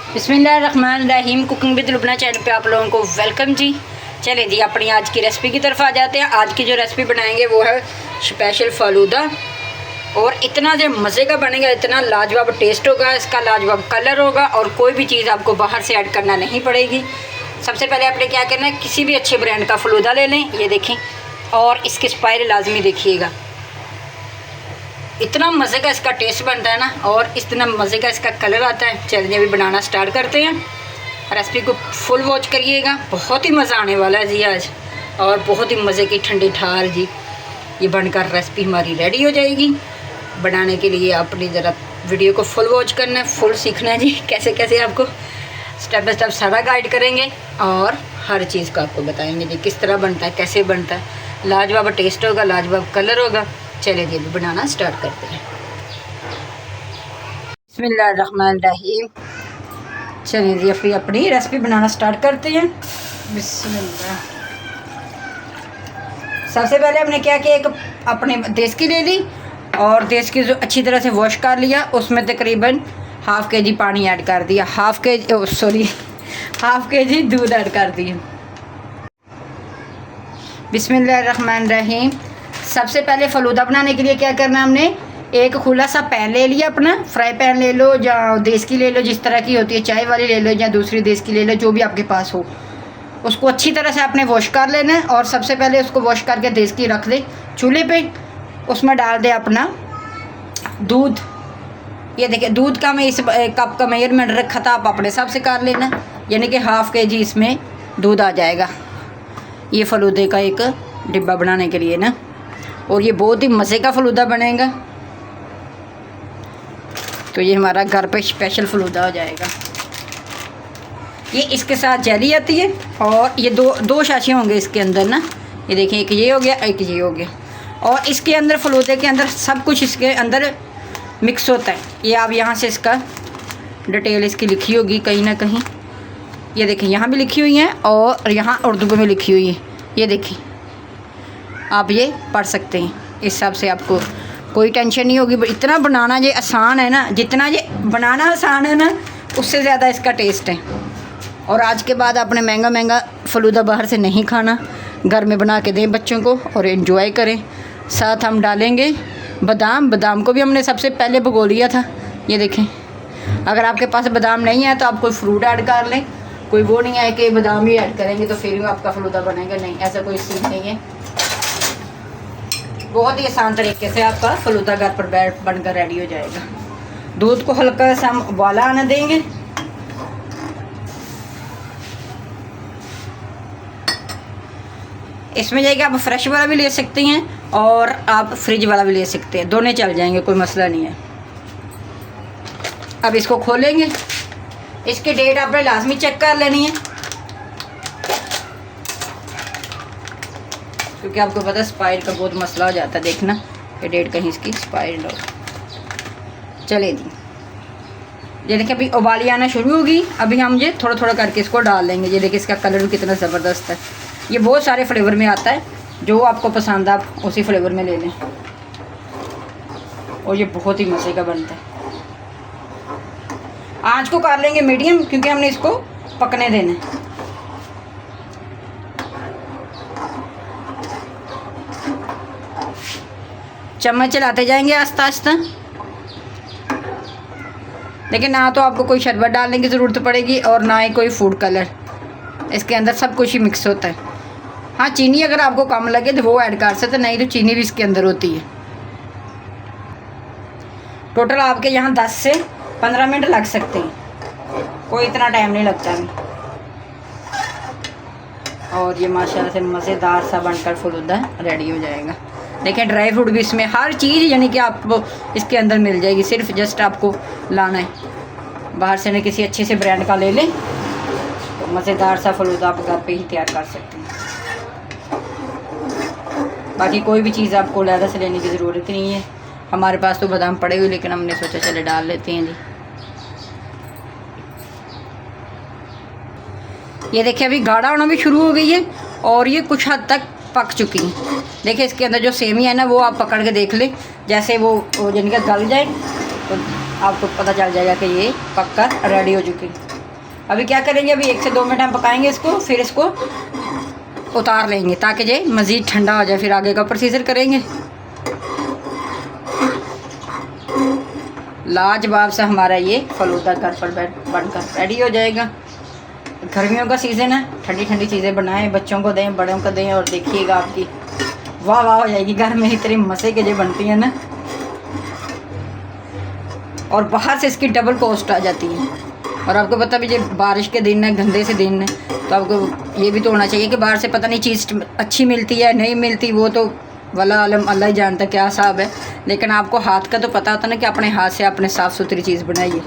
बिस्मिल्लाहिर्रहमानिर्रहीम। Cooking with Lubna channel पे आप लोगों को वेलकम जी। चलें जी, अपनी आज की रेसिपी की तरफ आ जाते हैं। आज की जो रेसिपी बनाएंगे वो है स्पेशल फ़ालूदा, और इतना जो मज़े का बनेगा, इतना लाजवाब टेस्ट होगा, इसका लाजवाब कलर होगा, और कोई भी चीज़ आपको बाहर से ऐड करना नहीं पड़ेगी। सबसे पहले आपने क्या करना है, किसी भी अच्छे ब्रांड का फ़ालूदा ले लें, ये देखें, और इसकी एक्सपायरी लाजमी देखिएगा। इतना मज़े का इसका टेस्ट बनता है ना, और इतना मज़े का इसका कलर आता है। चलिए अभी बनाना स्टार्ट करते हैं। रेसिपी को फुल वॉच करिएगा, बहुत ही मज़ा आने वाला है जी आज, और बहुत ही मज़े की ठंडी ठार जी ये बनकर रेसिपी हमारी रेडी हो जाएगी। बनाने के लिए आपने ज़रा वीडियो को फुल वॉच करना है, फुल सीखना है जी, कैसे कैसे आपको स्टेप बाय स्टेप सारा गाइड करेंगे, और हर चीज़ को आपको बताएंगे जी किस तरह बनता है, कैसे बनता है। लाजवाब टेस्ट होगा, लाजवाब कलर होगा। चलिए जी अभी बनाना स्टार्ट करते हैं। बिस्मिल्लाहिर्रहमानिर्रहीम। चलिए जी अभी अपनी रेसिपी बनाना स्टार्ट करते हैं। बिस्मिल्लाह। सबसे पहले हमने क्या किया, एक अपने देश की ले ली, और देश की जो अच्छी तरह से वॉश कर लिया। उसमें तकरीबन हाफ़ के जी पानी ऐड कर दिया, हाफ़ के जी दूध ऐड कर दिया। बिस्मिल्लाहिर्रहमानिर्रहीम। सबसे पहले फ़ालूदा बनाने के लिए क्या करना है, हमने एक खुला सा पैन ले लिया, अपना फ्राई पैन ले लो या देश की ले लो, जिस तरह की होती है, चाय वाली ले लो या दूसरी देश की ले लो, जो भी आपके पास हो। उसको अच्छी तरह से आपने वॉश कर लेना है, और सबसे पहले उसको वॉश करके देश की रख दे चूल्हे पे। उसमें डाल दे अपना दूध। ये देखिए दूध का मैं इस कप का मेजरमेंट रखा था, आप अपने हिसाब से कर लेना, यानी कि हाफ़ के जी इसमें दूध आ जाएगा ये फ़ालूदे का एक डिब्बा बनाने के लिए ना। और ये बहुत ही मज़े का फ़ालूदा बनेगा, तो ये हमारा घर पे स्पेशल फ़ालूदा हो जाएगा। ये इसके साथ जेली आती है, और ये दो शाशे होंगे इसके अंदर ना। ये देखिए, एक ये हो गया, एक ये हो गया, और इसके अंदर फ़ालूदे के अंदर सब कुछ इसके अंदर मिक्स होता है। ये आप यहाँ से इसका डिटेल इसकी लिखी होगी कहीं ना कहीं, ये देखिए यहाँ भी लिखी हुई है, और यहाँ उर्दू में लिखी हुई है। ये देखिए, आप ये पढ़ सकते हैं। इस हिसाब से आपको कोई टेंशन नहीं होगी। इतना बनाना ये आसान है ना, जितना ये बनाना आसान है ना, उससे ज़्यादा इसका टेस्ट है। और आज के बाद आपने महंगा महंगा फ़ालूदा बाहर से नहीं खाना, घर में बना के दें बच्चों को और एंजॉय करें। साथ हम डालेंगे बादाम को भी हमने सबसे पहले भिगो लिया था। ये देखें, अगर आपके पास बादाम नहीं है तो आप कोई फ्रूट ऐड कर लें, कोई वो नहीं है कि बादाम ही ऐड करेंगे तो फिर आपका फ़ालूदा बनेगा, नहीं, ऐसा कोई सीन नहीं है। बहुत ही आसान तरीके से आपका फ़ालूदा घर पर बनकर रेडी हो जाएगा। दूध को हल्का सा हम उबाला आने देंगे। इसमें जाएगा, आप फ्रेश वाला भी ले सकते हैं और आप फ्रिज वाला भी ले सकते हैं, दोनों चल जाएंगे, कोई मसला नहीं है। अब इसको खोलेंगे, इसकी डेट आपने लाजमी चेक कर लेनी है, क्योंकि आपको पता है एक्सपायर का बहुत मसला हो जाता है, देखना कि डेट कहीं इसकी एक्सपायर हो। चले जी, ये देखिए अभी उबाली आना शुरू होगी। अभी हम ये थोड़ा थोड़ा करके इसको डाल लेंगे। ये देखिए इसका कलर भी कितना ज़बरदस्त है। ये बहुत सारे फ्लेवर में आता है, जो आपको पसंद आप उसी फ्लेवर में ले लें, और ये बहुत ही मज़े का बनता है। आँच को कर लेंगे मीडियम, क्योंकि हमने इसको पकने देना है। चम्मच चलाते जाएंगे आस्ता आस्ता। लेकिन ना तो आपको कोई शरबत डालने की ज़रूरत पड़ेगी, और ना ही कोई फूड कलर, इसके अंदर सब कुछ ही मिक्स होता है। हाँ, चीनी अगर आपको कम लगे तो वो ऐड कर सकते, नहीं तो चीनी भी इसके अंदर होती है। टोटल आपके यहाँ 10 से 15 मिनट लग सकते हैं, कोई इतना टाइम नहीं लगता है। और ये माशाल्लाह से मज़ेदार सा बनकर फ़ालूदा रेडी हो जाएगा। देखें, ड्राई फ्रूट भी इसमें, हर चीज़ यानी कि आपको इसके अंदर मिल जाएगी। सिर्फ जस्ट आपको लाना है, बाहर से ना किसी अच्छे से ब्रांड का ले लें, तो मज़ेदार सा फ़ालूदा आप घर पे ही तैयार कर सकते हैं। बाकी कोई भी चीज़ आपको अलग से लेने की ज़रूरत नहीं है। हमारे पास तो बादाम पड़े हुए, लेकिन हमने सोचा चले डाल लेते हैं जी। ये देखिए अभी गाढ़ा होना भी शुरू हो गई है, और ये कुछ हद तक पक चुकी हैं। देखिए इसके अंदर जो सेमिया है ना, वो आप पकड़ के देख लें, जैसे वो यानी कि गल जाए तो आपको पता चल जाएगा कि ये पक कर रेडी हो चुकी है। अभी क्या करेंगे, अभी 1 से 2 मिनट हम पकाएंगे इसको, फिर इसको उतार लेंगे ताकि ये मज़ीद ठंडा हो जाए, फिर आगे का प्रोसीजर करेंगे। लाजवाब सा हमारा ये फ़लूदा घर पर बनकर रेडी हो जाएगा। गर्मियों का सीज़न है, ठंडी ठंडी चीज़ें बनाएं, बच्चों को दें, बड़ों को दें, और देखिएगा आपकी वाह वाह हो जाएगी। घर में इतनी मज़े के जो बनती हैं ना, और बाहर से इसकी डबल कॉस्ट आ जाती है। और आपको पता भी, ये बारिश के दिन है, गंदे से दिन है, तो आपको ये भी तो होना चाहिए कि बाहर से पता नहीं चीज़ अच्छी मिलती है नहीं मिलती, वो तो वल्ला आलम अल्लाह ही जानता क्या हिसाब है, लेकिन आपको हाथ का तो पता होता ना कि अपने हाथ से आपने साफ़ सुथरी चीज़ बनाई है।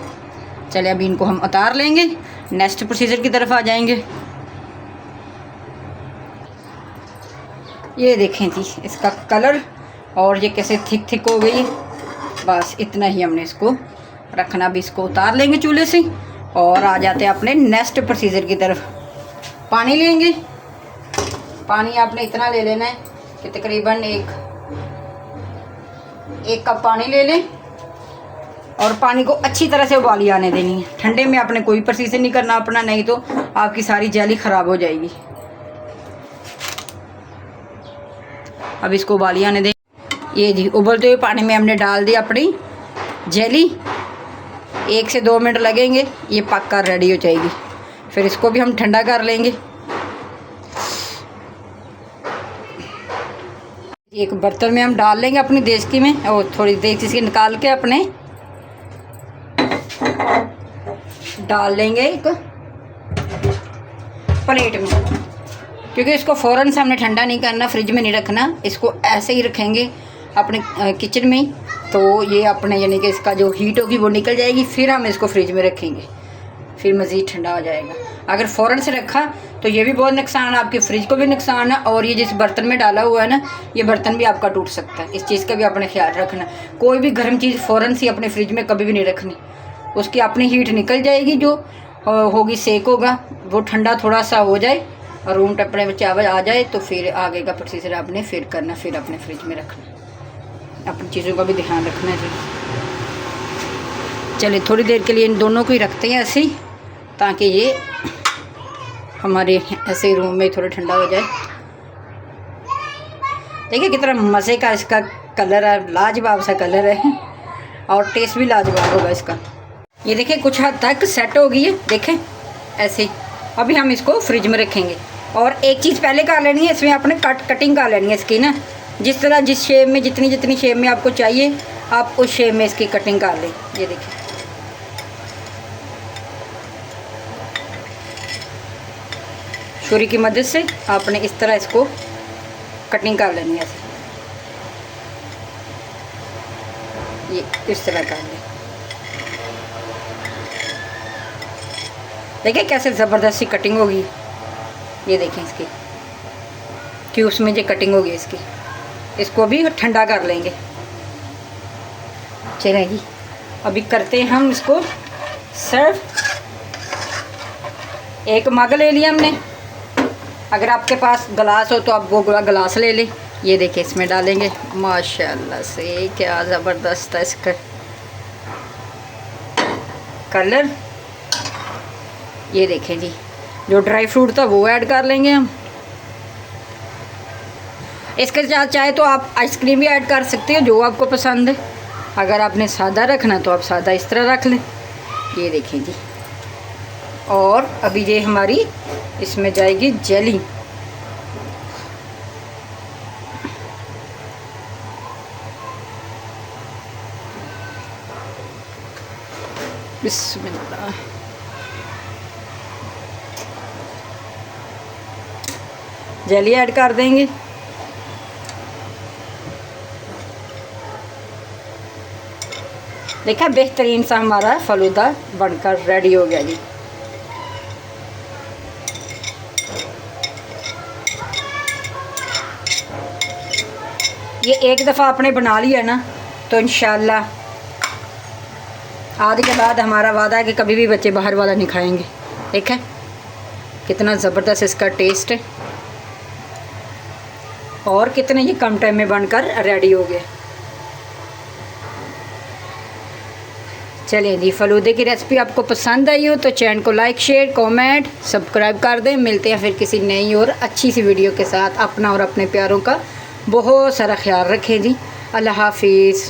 चलिए अभी इनको हम उतार लेंगे, नेक्स्ट प्रोसीजर की तरफ आ जाएंगे। ये देखें जी इसका कलर, और ये कैसे थिक थिक हो गई है। बस इतना ही हमने इसको रखना, भी इसको उतार लेंगे चूल्हे से, और आ जाते हैं अपने नेक्स्ट प्रोसीजर की तरफ। पानी लेंगे, पानी आपने इतना ले लेना है कि तकरीबन एक कप पानी ले लें, और पानी को अच्छी तरह से उबाली आने देनी है। ठंडे में आपने कोई प्रोसीजर नहीं करना अपना, नहीं तो आपकी सारी जेली ख़राब हो जाएगी। अब इसको उबाली आने दें। ये जी उबलते हुए पानी में हमने डाल दी अपनी जेली, 1 से 2 मिनट लगेंगे, ये पक कर रेडी हो जाएगी। फिर इसको भी हम ठंडा कर लेंगे। एक बर्तन में हम डाल लेंगे अपनी देचकी में, और थोड़ी देचकी से निकाल के अपने डाल लेंगे एक प्लेट में, क्योंकि इसको फ़ौरन से हमने ठंडा नहीं करना, फ्रिज में नहीं रखना, इसको ऐसे ही रखेंगे अपने किचन में, तो ये अपने यानी कि इसका जो हीट होगी वो निकल जाएगी, फिर हम इसको फ्रिज में रखेंगे, फिर मज़ीद ठंडा हो जाएगा। अगर फ़ौरन से रखा तो ये भी बहुत नुकसान है, आपके फ्रिज को भी नुकसान है, और ये जिस बर्तन में डाला हुआ है ना, ये बर्तन भी आपका टूट सकता है। इस चीज़ का भी अपने ख्याल रखना। कोई भी गर्म चीज़ फ़ौरन से अपने फ्रिज में कभी भी नहीं रखनी, उसकी अपनी हीट निकल जाएगी, जो होगी सेक होगा, वो ठंडा थोड़ा सा हो जाए और रूम टेम्परेचर चावल आ जाए, तो फिर आगे का प्रोसीजर आपने फिर करना, फिर अपने फ्रिज में रखना। अपनी चीज़ों का भी ध्यान रखना है। चलिए थोड़ी देर के लिए इन दोनों को ही रखते हैं ऐसे ही, ताकि ये हमारे ऐसे ही रूम में थोड़ा ठंडा हो जाए। देखिए कितना मज़े का इसका कलर है, लाजवाब सा कलर है, और टेस्ट भी लाजवाब होगा इसका। ये देखिए कुछ हद तक सेट हो गई है, देखें ऐसे ही। अभी हम इसको फ्रिज में रखेंगे, और एक चीज़ पहले कर लेनी है, इसमें आपने कटिंग कर लेनी है इसकी ना, जिस तरह जिस शेप में जितनी शेप में आपको चाहिए आप उस शेप में इसकी कटिंग कर लें। ये देखिए छुरी की मदद से आपने इस तरह इसको कटिंग कर लेनी है ऐसे, ये इस तरह कर लें। देखिए कैसे ज़बरदस्त सी कटिंग होगी, ये देखें इसकी कि उसमें जो कटिंग होगी इसकी, इसको भी ठंडा कर लेंगे। चलिए जी अभी करते हैं हम इसको सर्व। एक मग ले लिया हमने, अगर आपके पास गिलास हो तो आप वो गिलास ले लें। ये देखिए इसमें डालेंगे, माशाल्लाह से क्या ज़बरदस्त है इसका कलर। ये देखें जी जो ड्राई फ्रूट था वो ऐड कर लेंगे हम। इसके साथ चाहे तो आप आइसक्रीम भी ऐड कर सकते हो, जो आपको पसंद है। अगर आपने सादा रखना तो आप सादा इस तरह रख लें। ये देखें जी, और अभी ये हमारी इसमें जाएगी जेली। बिस्मिल्लाह। जेली ऐड कर देंगे। देखा बेहतरीन सा हमारा फलूदा बनकर रेडी हो गया जी। ये एक दफ़ा आपने बना लिया ना तो इंशाल्लाह आज के बाद हमारा वादा है कि कभी भी बच्चे बाहर वाला नहीं खाएंगे। देखा कितना ज़बरदस्त इसका टेस्ट है, और कितने ये कम टाइम में बनकर रेडी हो गए। चलिए जी, फ़लूदे की रेसिपी आपको पसंद आई हो तो चैनल को लाइक शेयर कमेंट सब्सक्राइब कर दें। मिलते हैं फिर किसी नई और अच्छी सी वीडियो के साथ। अपना और अपने प्यारों का बहुत सारा ख्याल रखें जी। अल्लाह हाफिज़।